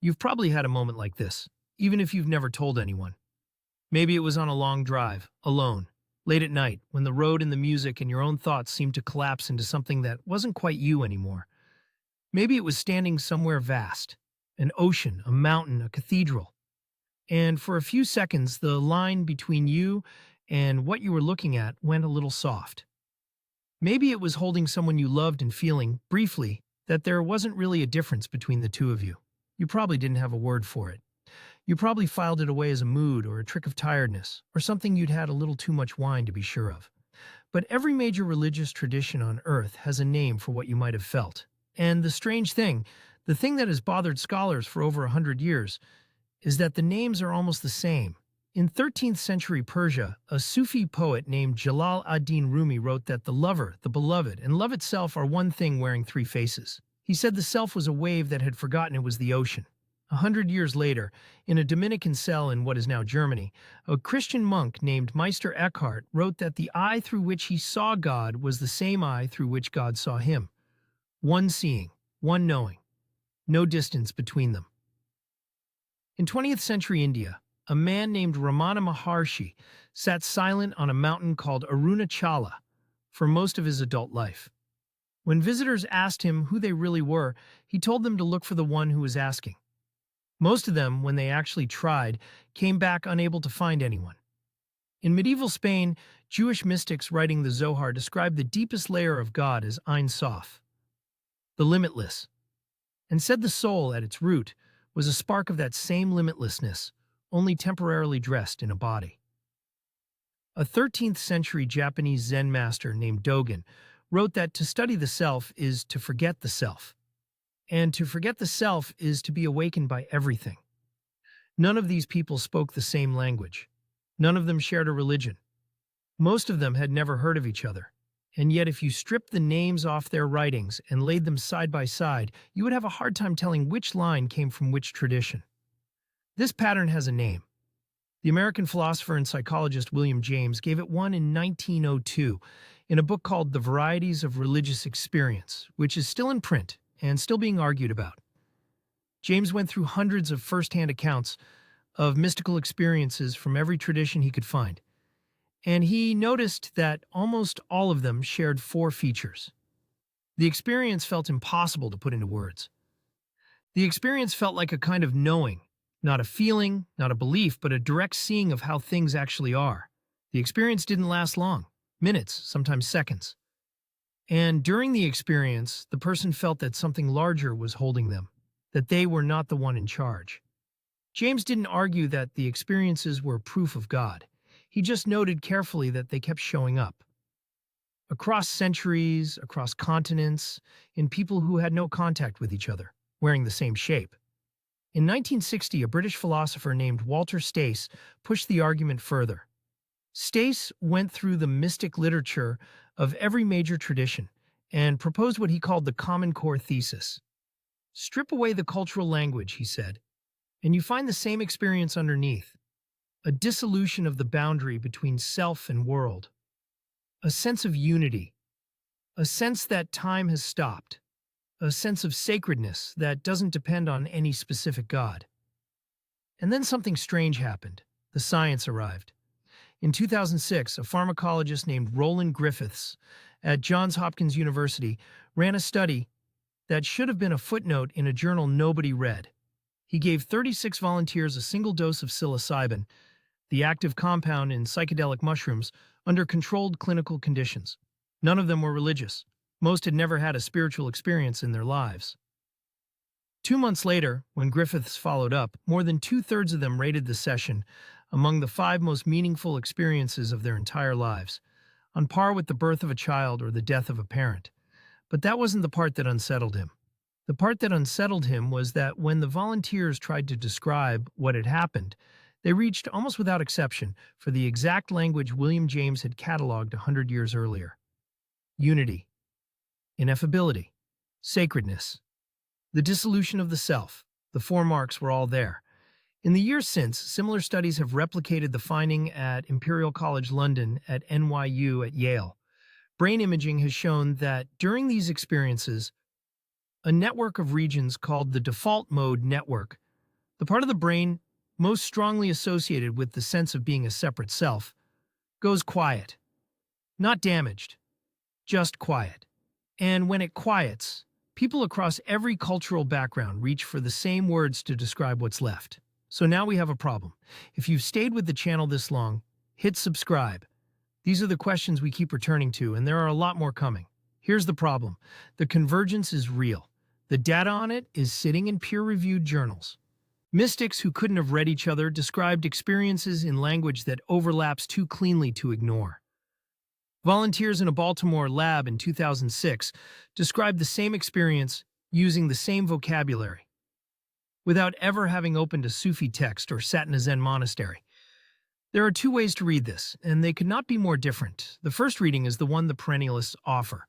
You've probably had a moment like this, even if you've never told anyone. Maybe it was on a long drive, alone, late at night, when the road and the music and your own thoughts seemed to collapse into something that wasn't quite you anymore. Maybe it was standing somewhere vast, an ocean, a mountain, a cathedral. And for a few seconds, the line between you and what you were looking at went a little soft. Maybe it was holding someone you loved and feeling, briefly, that there wasn't really a difference between the two of you. You probably didn't have a word for it. You probably filed it away as a mood or a trick of tiredness, or something you'd had a little too much wine to be sure of. But every major religious tradition on earth has a name for what you might have felt. And the strange thing, the thing that has bothered scholars for over 100 years, is that the names are almost the same. In 13th century Persia, a Sufi poet named Jalal ad-Din Rumi wrote that the lover, the beloved, and love itself are one thing wearing three faces. He said the self was a wave that had forgotten it was the ocean. 100 years later, in a Dominican cell in what is now Germany, a Christian monk named Meister Eckhart wrote that the eye through which he saw God was the same eye through which God saw him. One seeing, one knowing, no distance between them. In 20th century India, a man named Ramana Maharshi sat silent on a mountain called Arunachala for most of his adult life. When visitors asked him who they really were, he told them to look for the one who was asking. Most of them, when they actually tried, came back unable to find anyone. In medieval Spain, Jewish mystics writing the Zohar described the deepest layer of God as Ein Sof, the limitless, and said the soul, at its root, was a spark of that same limitlessness, only temporarily dressed in a body. A 13th century Japanese Zen master named Dogen wrote that to study the self is to forget the self, and to forget the self is to be awakened by everything. None of these people spoke the same language. None of them shared a religion. Most of them had never heard of each other. And yet if you stripped the names off their writings and laid them side by side, you would have a hard time telling which line came from which tradition. This pattern has a name. The American philosopher and psychologist William James gave it one in 1902 in a book called The Varieties of Religious Experience, which is still in print and still being argued about. James went through hundreds of first-hand accounts of mystical experiences from every tradition he could find, and he noticed that almost all of them shared four features. The experience felt impossible to put into words. The experience felt like a kind of knowing, not a feeling, not a belief, but a direct seeing of how things actually are. The experience didn't last long, minutes, sometimes seconds. And during the experience, the person felt that something larger was holding them, that they were not the one in charge. James didn't argue that the experiences were proof of God. He just noted carefully that they kept showing up. Across centuries, across continents, in people who had no contact with each other, wearing the same shape. In 1960, a British philosopher named Walter Stace pushed the argument further. Stace went through the mystic literature of every major tradition and proposed what he called the common core thesis. Strip away the cultural language, he said, and you find the same experience underneath. A dissolution of the boundary between self and world. A sense of unity. A sense that time has stopped. A sense of sacredness that doesn't depend on any specific God. And then something strange happened. The science arrived. In 2006, a pharmacologist named Roland Griffiths at Johns Hopkins University ran a study that should have been a footnote in a journal nobody read. He gave 36 volunteers a single dose of psilocybin, the active compound in psychedelic mushrooms, under controlled clinical conditions. None of them were religious. Most had never had a spiritual experience in their lives. 2 months later, when Griffiths followed up, more than two-thirds of them rated the session among the 5 most meaningful experiences of their entire lives, on par with the birth of a child or the death of a parent. But that wasn't the part that unsettled him. The part that unsettled him was that when the volunteers tried to describe what had happened, they reached, almost without exception, for the exact language William James had cataloged 100 years earlier. Unity. Ineffability, sacredness, the dissolution of the self. The 4 marks were all there. In the years since, similar studies have replicated the finding at Imperial College London, at NYU, at Yale. Brain imaging has shown that during these experiences, a network of regions called the default mode network The part of the brain most strongly associated with the sense of being a separate self, goes quiet. Not damaged, just quiet. And when it quiets, people across every cultural background reach for the same words to describe what's left. So now we have a problem. If you've stayed with the channel this long, hit subscribe. These are the questions we keep returning to, and there are a lot more coming. Here's the problem. The convergence is real. The data on it is sitting in peer-reviewed journals. Mystics who couldn't have read each other described experiences in language that overlaps too cleanly to ignore. Volunteers in a Baltimore lab in 2006 described the same experience using the same vocabulary, without ever having opened a Sufi text or sat in a Zen monastery. There are two ways to read this, and they could not be more different. The first reading is the one the perennialists offer.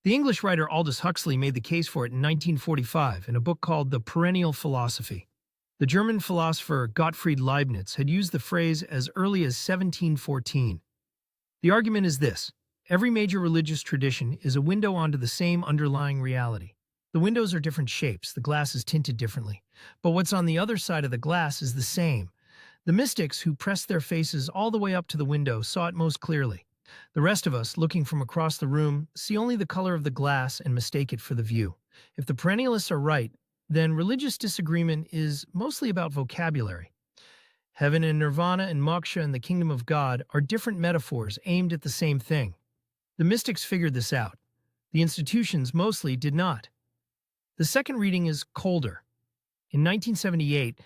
The English writer Aldous Huxley made the case for it in 1945 in a book called The Perennial Philosophy. The German philosopher Gottfried Leibniz had used the phrase as early as 1714. The argument is this: every major religious tradition is a window onto the same underlying reality. The windows are different shapes, the glass is tinted differently, but what's on the other side of the glass is the same. The mystics who pressed their faces all the way up to the window saw it most clearly. The rest of us, looking from across the room, see only the color of the glass and mistake it for the view. If the perennialists are right, then religious disagreement is mostly about vocabulary. Heaven and nirvana and moksha and the kingdom of God are different metaphors aimed at the same thing. The mystics figured this out. The institutions mostly did not. The second reading is colder. In 1978,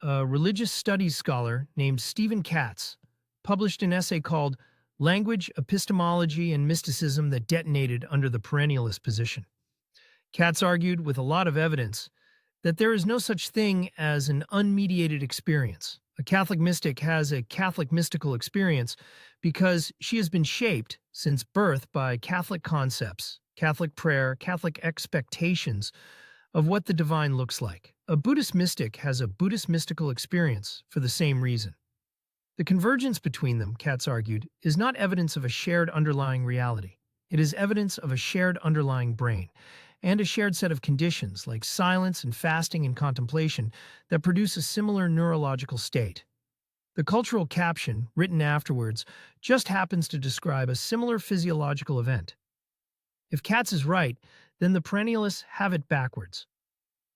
a religious studies scholar named Stephen Katz published an essay called Language, Epistemology, and Mysticism that Detonated under the Perennialist Position. Katz argued, with a lot of evidence, that there is no such thing as an unmediated experience. A Catholic mystic has a Catholic mystical experience because she has been shaped since birth by Catholic concepts, Catholic prayer, Catholic expectations of what the divine looks like. A Buddhist mystic has a Buddhist mystical experience for the same reason. The convergence between them, Katz argued, is not evidence of a shared underlying reality. It is evidence of a shared underlying brain, and a shared set of conditions like silence and fasting and contemplation that produce a similar neurological state. The cultural caption, written afterwards, just happens to describe a similar physiological event. If Katz is right, then the perennialists have it backwards.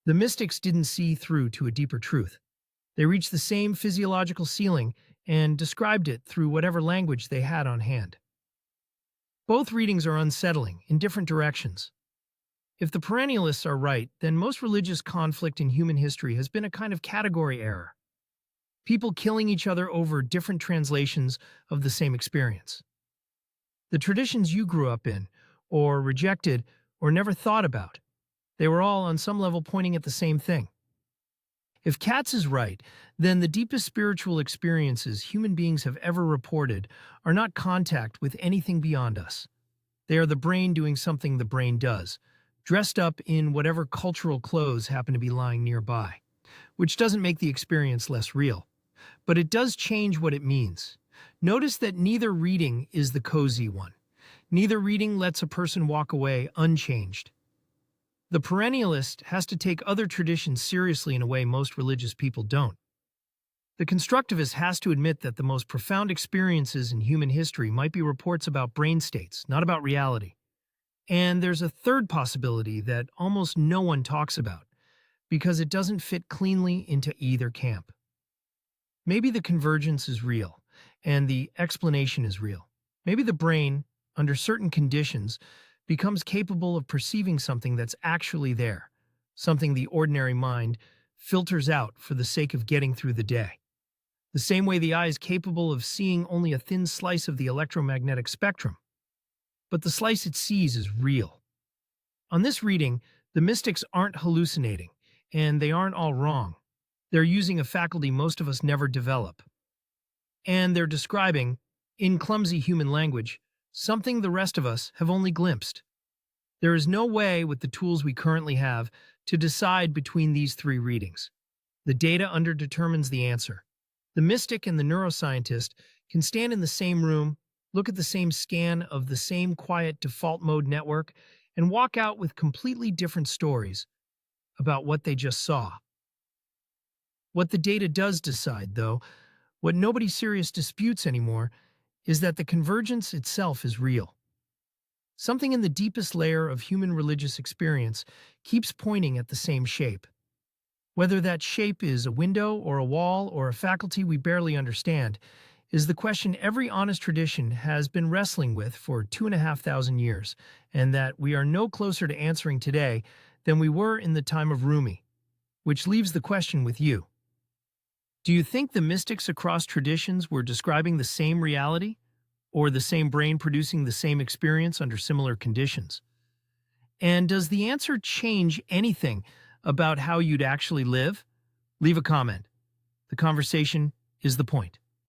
The mystics didn't see through to a deeper truth. They reached the same physiological ceiling and described it through whatever language they had on hand. Both readings are unsettling in different directions. If the perennialists are right, then most religious conflict in human history has been a kind of category error. People killing each other over different translations of the same experience. The traditions you grew up in, or rejected, or never thought about, they were all on some level pointing at the same thing. If Katz is right, then the deepest spiritual experiences human beings have ever reported are not contact with anything beyond us. They are the brain doing something the brain does, dressed up in whatever cultural clothes happen to be lying nearby, which doesn't make the experience less real. But it does change what it means. Notice that neither reading is the cozy one. Neither reading lets a person walk away unchanged. The perennialist has to take other traditions seriously in a way most religious people don't. The constructivist has to admit that the most profound experiences in human history might be reports about brain states, not about reality. And there's a third possibility that almost no one talks about, because it doesn't fit cleanly into either camp. Maybe the convergence is real, and the explanation is real. Maybe the brain, under certain conditions, becomes capable of perceiving something that's actually there, something the ordinary mind filters out for the sake of getting through the day. The same way the eye is capable of seeing only a thin slice of the electromagnetic spectrum. But the slice it sees is real. On this reading, the mystics aren't hallucinating, and they aren't all wrong. They're using a faculty most of us never develop. And they're describing, in clumsy human language, something the rest of us have only glimpsed. There is no way, with the tools we currently have, to decide between these three readings. The data underdetermines the answer. The mystic and the neuroscientist can stand in the same room, look at the same scan of the same quiet default mode network, and walk out with completely different stories about what they just saw. What the data does decide, though, what nobody serious disputes anymore, is that the convergence itself is real. Something in the deepest layer of human religious experience keeps pointing at the same shape. Whether that shape is a window or a wall or a faculty we barely understand, is the question every honest tradition has been wrestling with for 2,500 years, and that we are no closer to answering today than we were in the time of Rumi. Which leaves the question with you. Do you think the mystics across traditions were describing the same reality? Or the same brain producing the same experience under similar conditions? And does the answer change anything about how you'd actually live? Leave a comment. The conversation is the point.